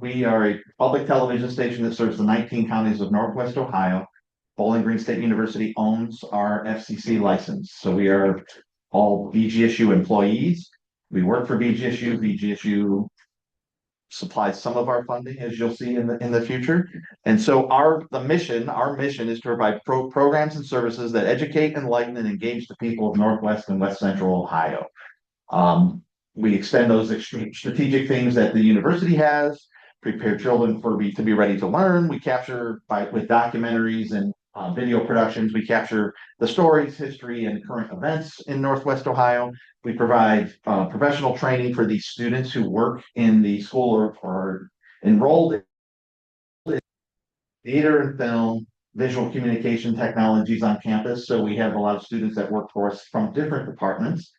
We are a public television station that serves the 19 counties of Northwest Ohio. Bowling Green State University owns our FCC license. So we are all BGSU employees. We work for BGSU. BGSU supplies some of our funding, as you'll see in the future. And so our mission is to provide programs and services that educate, enlighten, and engage the people of Northwest and West Central Ohio. Um, we extend those strategic things that the university has, prepare children to be ready to learn. We capture with documentaries and video productions, we capture the stories, history, and current events in Northwest Ohio. We provide professional training for these students who work in the school or are enrolled in theater and film, visual communication technologies on campus. So we have a lot of students that work for us from different departments.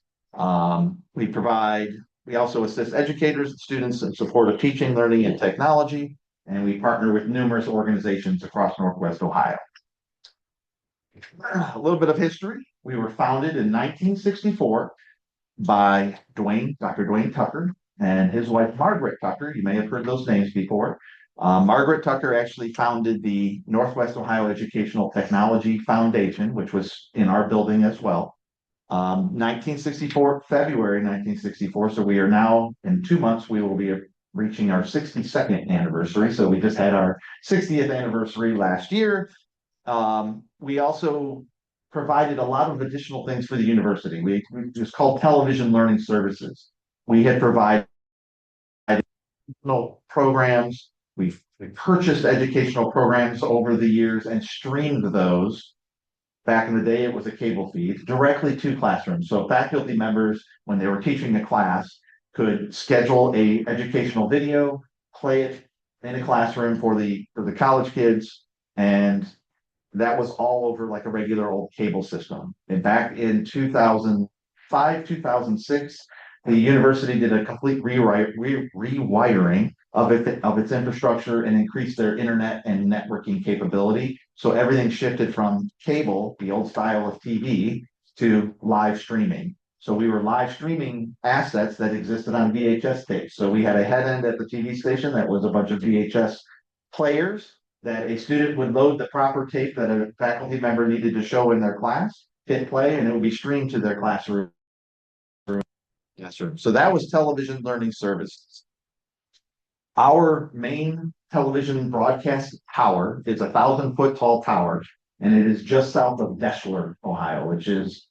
We also assist educators and students in support of teaching, learning, and technology, and we partner with numerous organizations across Northwest Ohio. A little bit of history. We were founded in 1964 by Dr. Dwayne Tucker and his wife, Margaret Tucker. You may have heard those names before. Margaret Tucker actually founded the Northwest Ohio Educational Technology Foundation, which was in our building as well. 1964, February 1964. So we are now, in 2 months, we will be reaching our 62nd anniversary. So we just had our 60th anniversary last year. We also provided a lot of additional things for the university. We just called television learning services. We had provided educational programs. We purchased educational programs over the years and streamed those. Back in the day, it was a cable feed directly to classrooms. So faculty members, when they were teaching a class, could schedule a educational video, play it in a classroom for the college kids, and that was all over like a regular old cable system. And back in 2005, 2006, the university did a complete rewiring of its infrastructure and increased their internet and networking capability. So everything shifted from cable, the old style of TV, to live streaming. So we were live streaming assets that existed on VHS tapes. So we had a head end at the TV station that was a bunch of VHS players that a student would load the proper tape that a faculty member needed to show in their class, hit play, and it would be streamed to their classroom. Yes, sir. So that was television learning services. Our main television broadcast tower is 1,000-foot tall tower, and it is just south of Deschler, Ohio, which is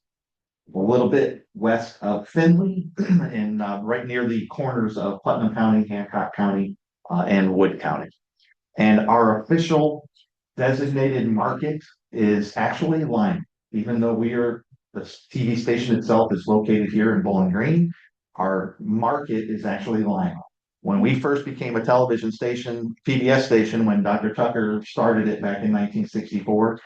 a little bit west of Findlay and right near the corners of Putnam County, Hancock County, and Wood County. And our official designated market is actually Lima. Even though the TV station itself is located here in Bowling Green, our market is actually Lima. When we first became a television station, PBS station, when Dr. Tucker started it back in 1964,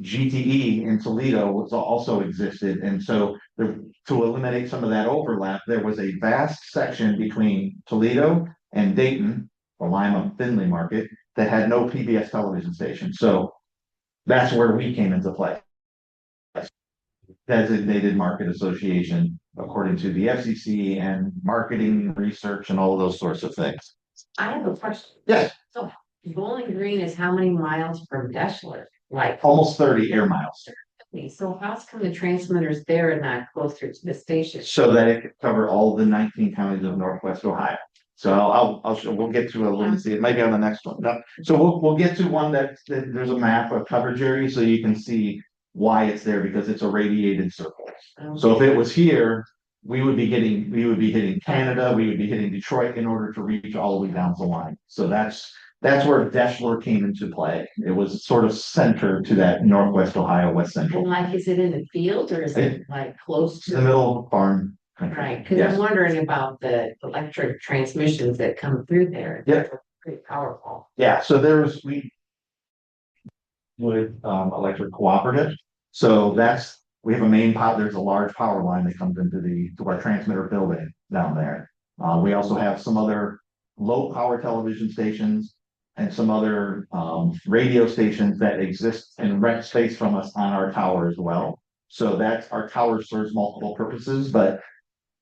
GTE in Toledo also existed. And so to eliminate some of that overlap, there was a vast section between Toledo and Dayton, the Lima Findlay market, that had no PBS television station. So that's where we came into play. Designated Market Association, according to the FCC and marketing research and all of those sorts of things. I have a question. Yes. So Bowling Green is how many miles from Deschler? Like almost 30 air miles. So how's come the transmitter's there and not closer to the station? So that it could cover all the 19 counties of Northwest Ohio. So we'll get to let me see, it might be on the next one. No. So we'll get to one that there's a map of coverage area so you can see why it's there, because it's a radiated circle. Okay. So if it was here, we would be hitting Canada, we would be hitting Detroit in order to reach all the way down the line. So that's where Deschler came into play. It was sort of centered to that Northwest Ohio, West Central. And like, is it in the field or is it like close to the middle of farm country? Right, because Yes. I'm wondering about the electric transmissions that come through there. Yeah. They're pretty powerful. Yeah, so we with electric cooperative. So we have a main there's a large power line that comes to our transmitter building down there. We also have some other low power television stations and some other radio stations that exist and rent space from us on our tower as well. So our tower serves multiple purposes, but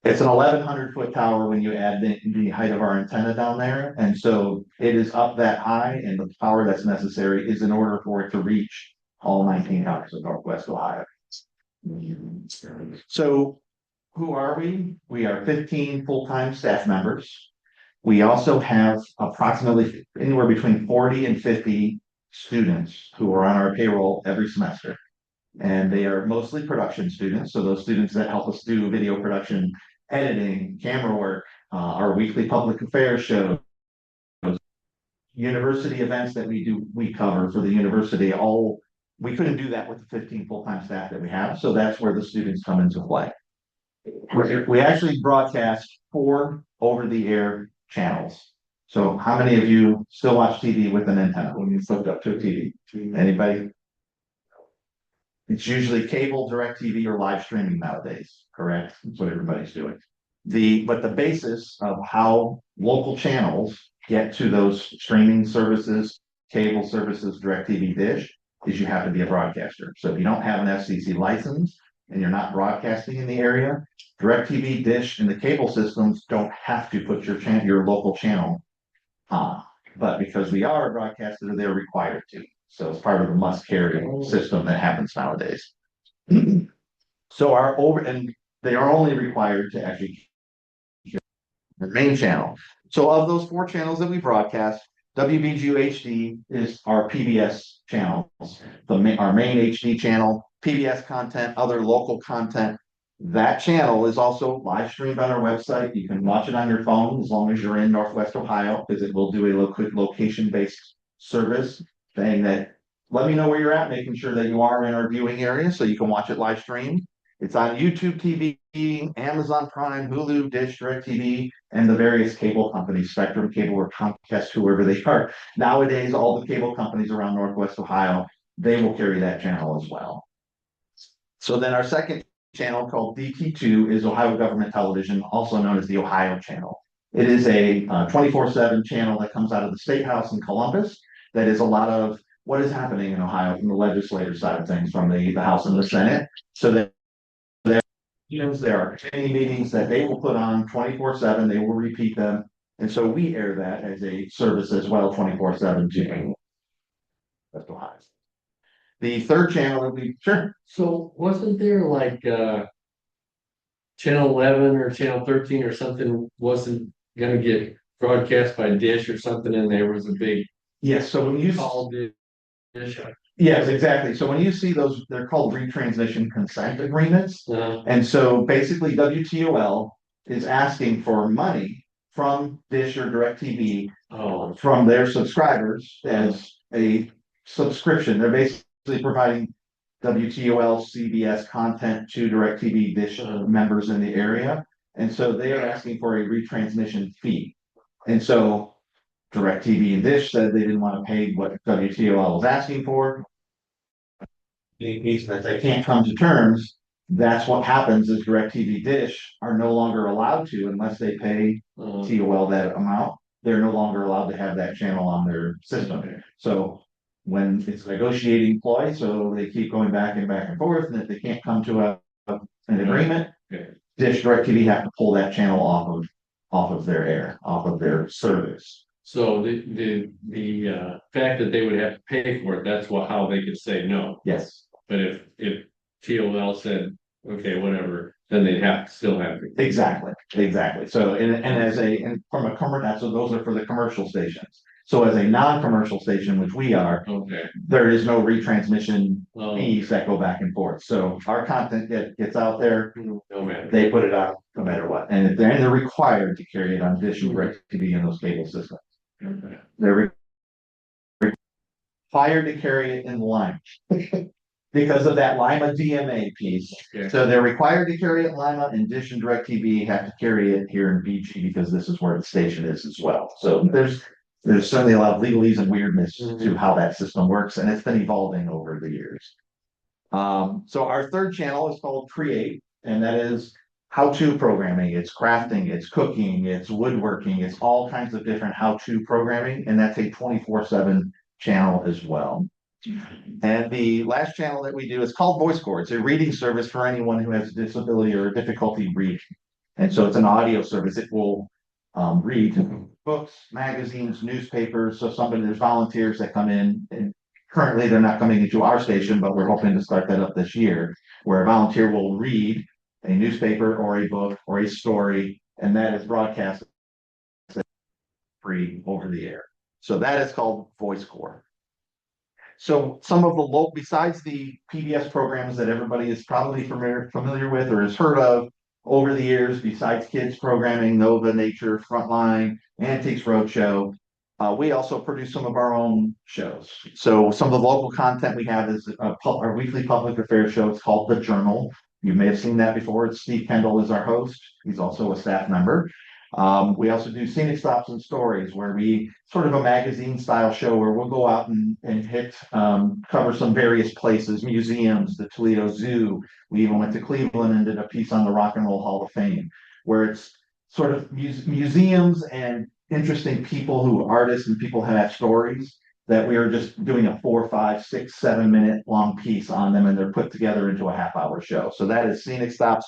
It's an 1,100-foot tower when you add the height of our antenna down there, and so it is up that high, and the power that's necessary is in order for it to reach all 19 counties of Northwest Ohio. So who are we? We are 15 full-time staff members. We also have approximately anywhere between 40 and 50 students who are on our payroll every semester. And they are mostly production students. So those students that help us do video production, editing, camera work, our weekly public affairs show, university events that we cover for the university. We couldn't do that with the 15 full-time staff that we have. So that's where the students come into play. We actually broadcast 4 over-the-air channels. So how many of you still watch TV with an antenna when you hooked up to a TV? Anybody? It's usually cable, direct TV, or live streaming nowadays, correct? That's what everybody's doing. But the basis of how local channels get to those streaming services, cable services, direct TV, dish, is you have to be a broadcaster. So if you don't have an FCC license and you're not broadcasting in the area, direct TV, dish, and the cable systems don't have to put your local channel on. But because we are a broadcaster, they're required to. So it's part of the must carry system that happens nowadays. So and they are only required to actually hear the main channel. So of those 4 channels that we broadcast, WBGU HD is our PBS channels, our main HD channel, PBS content, other local content. That channel is also live streamed on our website. You can watch it on your phone as long as you're in Northwest Ohio, because it will do a location-based service saying that let me know where you're at, making sure that you are in our viewing area so you can watch it live streamed. It's on YouTube TV, Amazon Prime, Hulu, Dish, DirecTV, and the various cable companies, Spectrum Cable or Comcast, whoever they are. Nowadays, all the cable companies around Northwest Ohio, they will carry that channel as well. So then our second channel, called DT2, is Ohio Government Television, also known as the Ohio Channel. It is a 24/7 channel that comes out of the State House in Columbus. That is a lot of what is happening in Ohio from the legislative side of things, from the House and the Senate. So that there are committee meetings that they will put on 24/7. They will repeat them, and so we air that as a service as well, 24/7 too. That's Ohio. The third channel that we sure. So wasn't there like channel 11 or channel 13 or something wasn't gonna get broadcast by Dish or something, and there was a big Yes, so when you call Dish? yes, exactly. So when you see those, they're called retransmission consent agreements. Uh, And so basically WTOL is asking for money from Dish or DirecTV oh, from their subscribers as a subscription. They're basically providing WTOL CBS content to DirecTV Dish members in the area. And so they are asking for a retransmission fee. And so DirecTV and Dish said they didn't want to pay what WTOL was asking for. That they can't come to terms. That's what happens is DirecTV Dish are no longer allowed to, unless they pay TOL that amount, they're no longer allowed to have that channel on their system. So when it's a negotiating ploy, so they keep going back and forth, and if they can't come to an agreement, Dish DirecTV have to pull that channel off of their air, off of their service. so the fact that they would have to pay for it, that's how they could say no. Yes, But if TOL said, okay, whatever, then they'd still have to. exactly. So, and from a commercial, so those are for the commercial stations. So as a non-commercial station, which we are, Okay. there is no retransmission Oh, fees that go back and forth. So our content gets out there, no matter. they put it out no matter what. And they're required to carry it on Dish and DirecTV and those cable systems. Okay. They're required to carry it in Lima because of that Lima DMA piece. Okay. So they're required to carry it in Lima, and Dish and DirecTV have to carry it here in BG because this is where the station is as well. So there's certainly a lot of legalese and weirdness to how that system works, and it's been evolving over the years. So our third channel is called Create, and that is how-to programming. It's crafting, it's cooking, it's woodworking, it's all kinds of different how-to programming, and that's a 24/7 channel as well. And the last channel that we do is called Voice Core. It's a reading service for anyone who has a disability or a difficulty reading. And so it's an audio service. It will read books, magazines, newspapers. So there's volunteers that come in, and currently they're not coming into our station, but we're hoping to start that up this year, where a volunteer will read a newspaper or a book or a story, and that is broadcast free over the air. So that is called Voice Corps. So some of the local, besides the PBS programs that everybody is probably familiar with or has heard of over the years, besides kids programming, Nova, Nature, Frontline, Antiques Roadshow, we also produce some of our own shows. So some of the local content we have is our weekly public affairs show. It's called The Journal. You may have seen that before. It's Steve Kendall is our host. He's also a staff member. We also do scenic stops and stories, where we sort of a magazine style show where we'll go out and hit cover some various places, museums, the Toledo Zoo. We even went to Cleveland and did a piece on the Rock and Roll Hall of Fame, where it's sort of museums and interesting people who are artists and people have stories that we are just doing a 4, 5, 6, 7 minute long piece on them, and they're put together into a half-hour show. So that is scenic stops.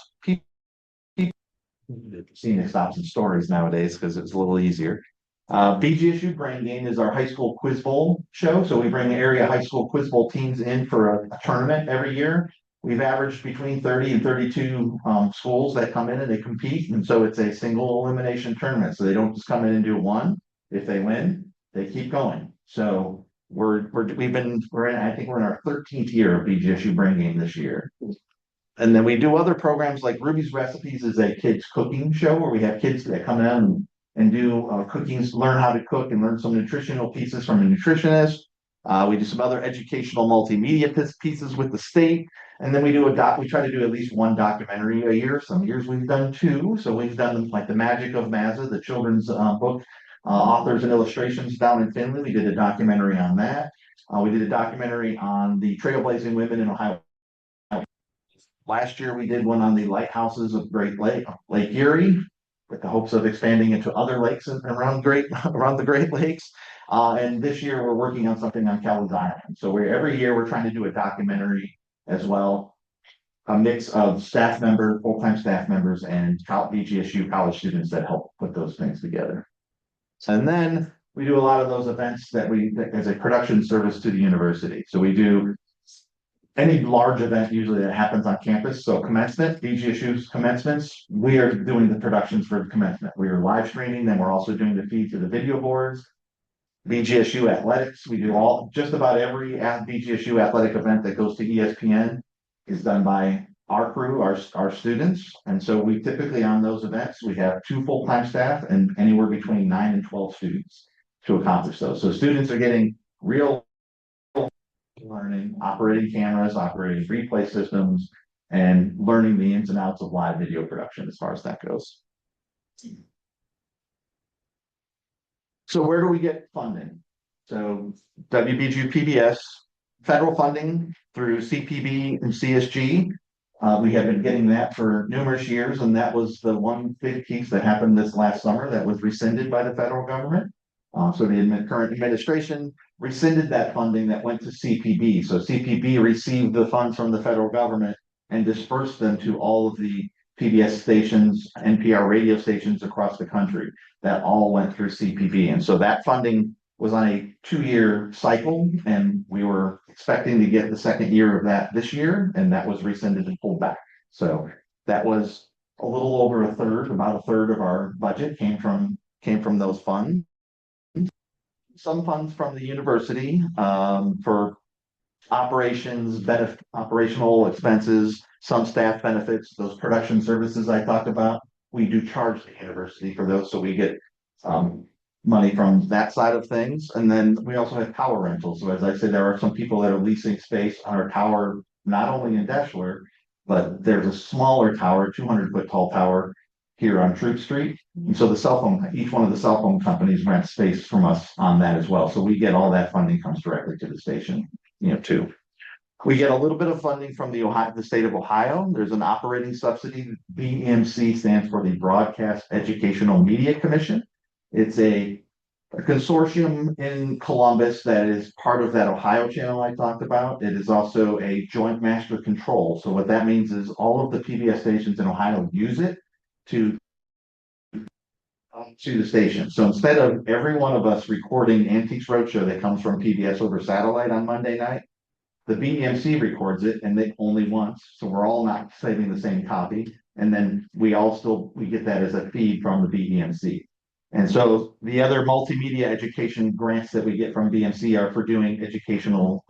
Scenic stops and stories nowadays because it's a little easier. BGSU Brain Game is our high school quiz bowl show. So we bring area high school quiz bowl teams in for a tournament every year. We've averaged between 30 and 32 schools that come in and they compete. And so it's a single elimination tournament. So they don't just come in and do one. If they win, they keep going. So we're in, I think we're in our 13th year of BGSU Brain Game this year. And then we do other programs like Ruby's Recipes is a kids cooking show where we have kids that come in and do cookings, learn how to cook and learn some nutritional pieces from a nutritionist. We do some other educational multimedia pieces with the state. And then we try to do at least one documentary a year. Some years we've done two. So we've done like The Magic of Mazza, the children's book, authors and illustrations down in Finland. We did a documentary on that. We did a documentary on the trailblazing women in Ohio. Last year, we did one on the lighthouses of Lake Erie, with the hopes of expanding into other lakes around the Great Lakes. And this year, we're working on something on Kelly's Island. So every year we're trying to do a documentary as well, a mix of full-time staff members, and BGSU college students that help put those things together. And then we do a lot of those events as a production service to the university. So we do any large event usually that happens on campus. So commencement, BGSU's commencements, we are doing the productions for the commencement. We are live streaming, then we're also doing the feed to the video boards. BGSU athletics, we do just about every BGSU athletic event that goes to ESPN is done by our crew, our students. And so we typically on those events, we have 2 full-time staff and anywhere between 9 and 12 students to accomplish those. So students are getting real learning, operating cameras, operating replay systems, and learning the ins and outs of live video production as far as that goes. So where do we get funding? So WBGU PBS, federal funding through CPB and CSG. We have been getting that for numerous years, and that was the one big piece that happened this last summer that was rescinded by the federal government. So the current administration rescinded that funding that went to CPB. So CPB received the funds from the federal government and dispersed them to all of the PBS stations, NPR radio stations across the country. That all went through CPB. And so that funding was on a 2-year cycle, and we were expecting to get the second year of that this year, and that was rescinded and pulled back. So that was a little over about a third of our budget came from those funds. Some funds from the university for operational expenses, some staff benefits, those production services I talked about. We do charge the university for those, so we get money from that side of things. And then we also have tower rentals. So as I said, there are some people that are leasing space on our tower, not only in Deschler, but there's a smaller tower, 200-foot tall tower here on Troop Street. And so each one of the cell phone companies rent space from us on that as well. So we get all that funding comes directly to the station, too. We get a little bit of funding from the state of Ohio. There's an operating subsidy. BMC stands for the Broadcast Educational Media Commission. It's a consortium in Columbus that is part of that Ohio channel I talked about. It is also a joint master control. So what that means is all of the PBS stations in Ohio use it. to the station. So instead of every one of us recording Antiques Roadshow that comes from PBS over satellite on Monday night, the BEMC records it and they only once, so we're all not saving the same copy. And then we get that as a feed from the BEMC. And so the other multimedia education grants that we get from BMC are for doing educational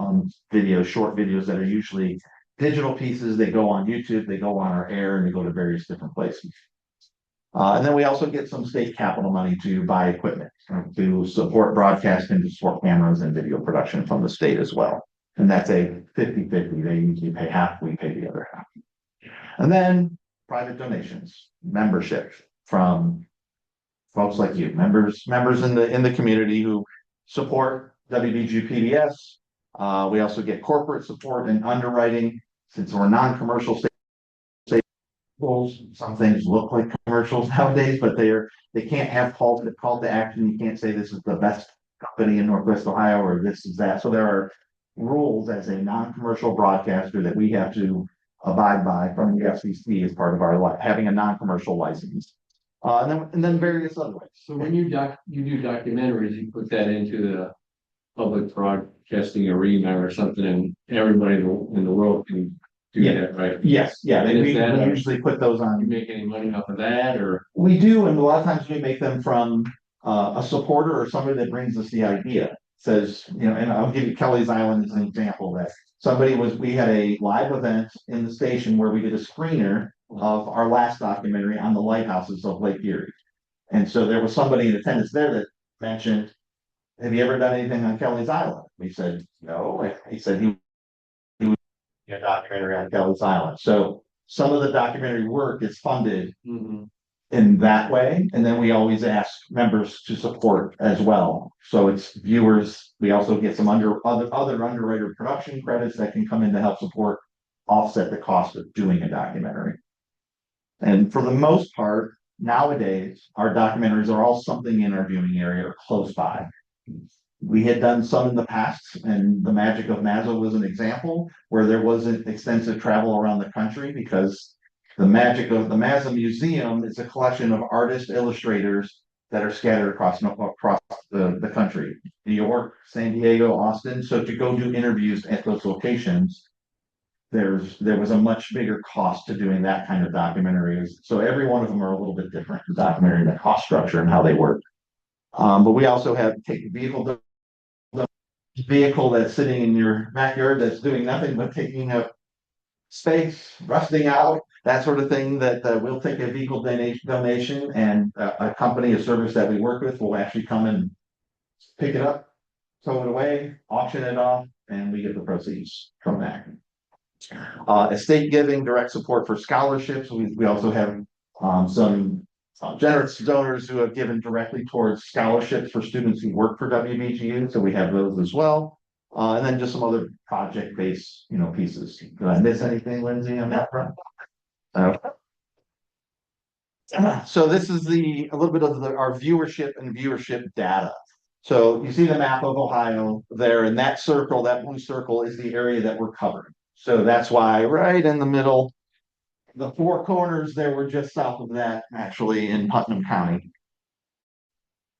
videos, short videos that are usually digital pieces. They go on YouTube, they go on our air, and they go to various different places. And then we also get some state capital money to buy equipment to support broadcasting, to support cameras and video production from the state as well. And that's a 50-50. They usually pay half, we pay the other half. And then private donations, membership from folks like you, members in the community who support WBGU PBS. We also get corporate support and underwriting since we're non-commercial state. Some things look like commercials nowadays, but they can't have call to action. You can't say this is the best company in Northwest Ohio or this is that. So there are rules as a non-commercial broadcaster that we have to abide by from the FCC as part of our having a non-commercial license. And then various other ways. So when you do documentaries, you put that into the public broadcasting arena or something, and everybody in the world can do that, right? Yes, yeah. And We is that usually put those you on. make any money off of that, or We do, and a lot of times we make them from a supporter or somebody that brings us the idea. Says, and I'll give you Kelly's Island as an example that we had a live event in the station where we did a screener of our last documentary on the lighthouses of Lake Erie. And so there was somebody in attendance there that mentioned, have you ever done anything on Kelly's Island? We said, no. He said he would do a documentary on Kelly's Island. So some of the documentary work is funded in that way. And then we always ask members to support as well. So it's viewers. We also get some other underwriter production credits that can come in to help support, offset the cost of doing a documentary. And for the most part, nowadays, our documentaries are all something in our viewing area or close by. We had done some in the past, and the Magic of Mazza was an example where there wasn't extensive travel around the country because the Magic of the Mazza Museum is a collection of artists, illustrators that are scattered across the country, New York, San Diego, Austin. So to go do interviews at those locations, there was a much bigger cost to doing that kind of documentaries. So every one of them are a little bit different, the documentary, the cost structure and how they work. But we also have take the vehicle that's sitting in your backyard that's doing nothing but taking up space, rusting out, that sort of thing, that we'll take a vehicle donation and a company, a service that we work with will actually come and pick it up, tow it away, auction it off, and we get the proceeds from that. Estate giving, direct support for scholarships. We also have some generous donors who have given directly towards scholarships for students who work for WBGU. So we have those as well. And then just some other project-based, pieces. Did I miss anything, Lindsay, on that front? So this is a little bit of our viewership and viewership data. So you see the map of Ohio there, and that circle, that blue circle, is the area that we're covering. So that's why right in the middle, the four corners there were just south of that, actually in Putnam County.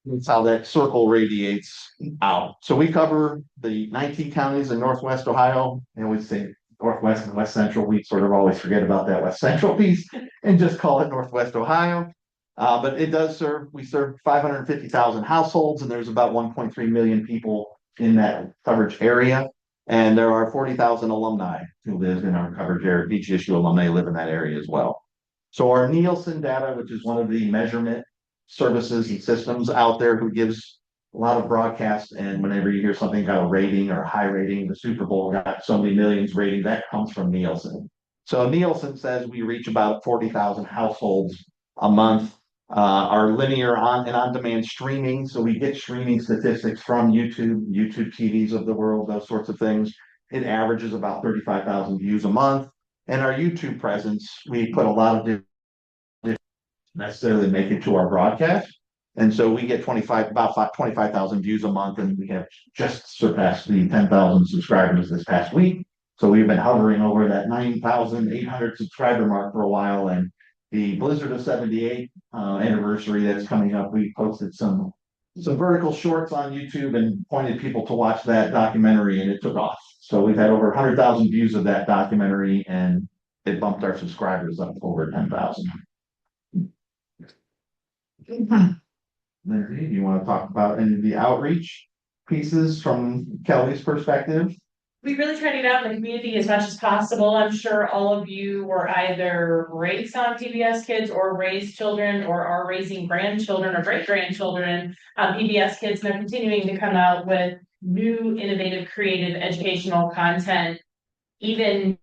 That's how that circle radiates out. So we cover the 19 counties in Northwest Ohio. And we say Northwest and West Central. We sort of always forget about that West Central piece and just call it Northwest Ohio. But it does we serve 550,000 households, and there's about 1.3 million people in that coverage area. And there are 40,000 alumni who live in our coverage area. BGSU alumni live in that area as well. So our Nielsen data, which is one of the measurement services and systems out there who gives a lot of broadcasts, and whenever you hear something got a rating or a high rating, the Super Bowl got so many millions rating, that comes from Nielsen. So Nielsen says we reach about 40,000 households a month. Our linear on-demand streaming, so we get streaming statistics from YouTube TVs of the world, those sorts of things. It averages about 35,000 views a month. And our YouTube presence, we put a lot of different necessarily make it to our broadcast. And so we get about 25,000 views a month, and we have just surpassed the 10,000 subscribers this past week. So we've been hovering over that 9,800 subscriber mark for a while, and the Blizzard of '78 anniversary that's coming up, we posted some vertical shorts on YouTube and pointed people to watch that documentary, and it took off. So we've had over 100,000 views of that documentary, and it bumped our subscribers up to over 10,000. Lindsay, do you want to talk about any of the outreach pieces from Kelly's perspective? We really try to get out in the community as much as possible. I'm sure all of you were either raised on PBS Kids or raised children or are raising grandchildren or great grandchildren on PBS Kids, and they're continuing to come out with new, innovative, creative educational content. Even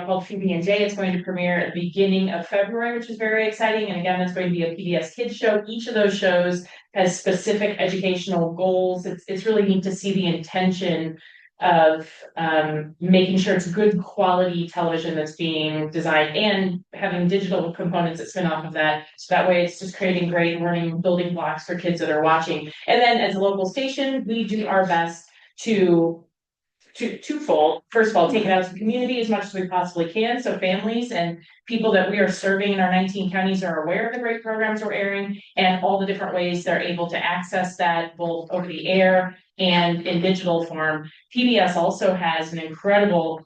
called PB&J. It's going to premiere at the beginning of February, which is very exciting. And again, it's going to be a PBS Kids show. Each of those shows has specific educational goals. It's really neat to see the intention of making sure it's good quality television that's being designed and having digital components that spin off of that. So that way it's just creating great learning building blocks for kids that are watching. And then as a local station, we do our best to twofold. First of all, take it out to the community as much as we possibly can. So families and people that we are serving in our 19 counties are aware of the great programs we're airing and all the different ways they're able to access that both over the air and in digital form. PBS also has an incredible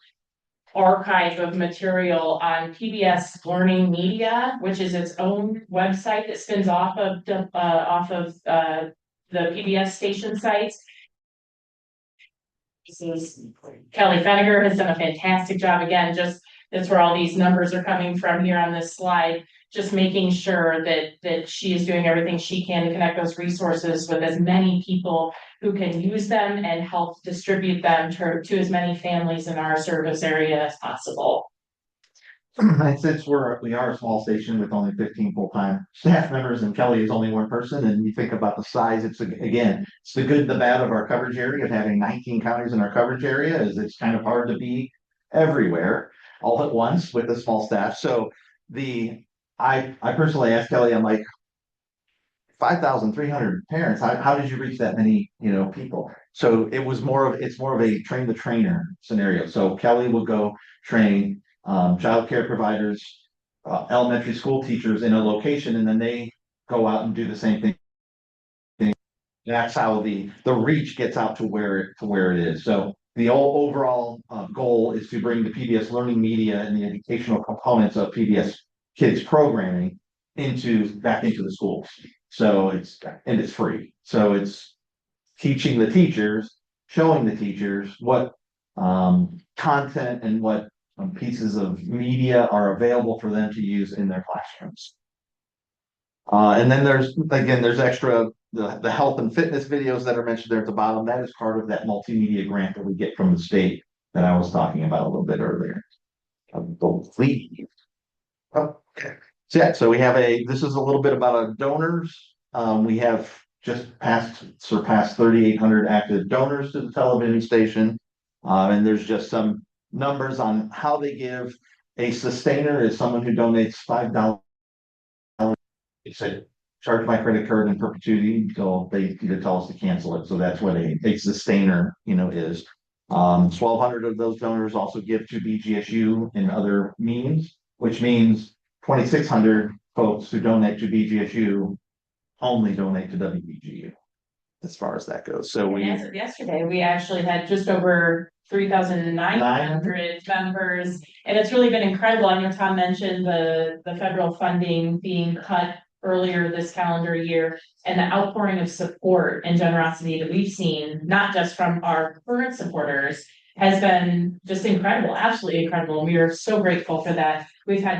archive of material on PBS Learning Media, which is its own website that spins off of the PBS station sites. Kelly Feniger has done a fantastic job. Again, just that's where all these numbers are coming from here on this slide, just making sure that she is doing everything she can to connect those resources with as many people who can use them and help distribute them to as many families in our service area as possible. And since we are a small station with only 15 full-time staff members, and Kelly is only one person, and you think about the size, it's the good, the bad of our coverage area of having 19 counties in our coverage area. Is it's kind of hard to be everywhere all at once with a small staff. So I personally asked Kelly, I'm like, 5,300 parents. How did you reach that many, people? So it's more of a train the trainer scenario. So Kelly will go train childcare providers, elementary school teachers in a location, and then they go out and do the same thing. That's how the reach gets out to where it is. So the overall goal is to bring the PBS learning media and the educational components of PBS Kids programming back into the schools. So it's free. So it's teaching the teachers, showing the teachers what content and what pieces of media are available for them to use in their classrooms. And then there's extra, the health and fitness videos that are mentioned there at the bottom. That is part of that multimedia grant that we get from the state that I was talking about a little bit earlier. Okay. So we have this is a little bit about our donors. We have just surpassed 3,800 active donors to the television station. And there's just some numbers on how they give. A sustainer is someone who donates $5. It's charge my credit card in perpetuity until they either tell us to cancel it. So that's what a sustainer, is. 1,200 of those donors also give to BGSU in other means, which means 2,600 folks who donate to BGSU only donate to WBGU as far as that goes. So as of yesterday, we actually had just over 3,900 members, and it's really been incredible. I know Tom mentioned the federal funding being cut earlier this calendar year, and the outpouring of support and generosity that we've seen, not just from our current supporters, has been just incredible, absolutely incredible. And we are so grateful for that. We've had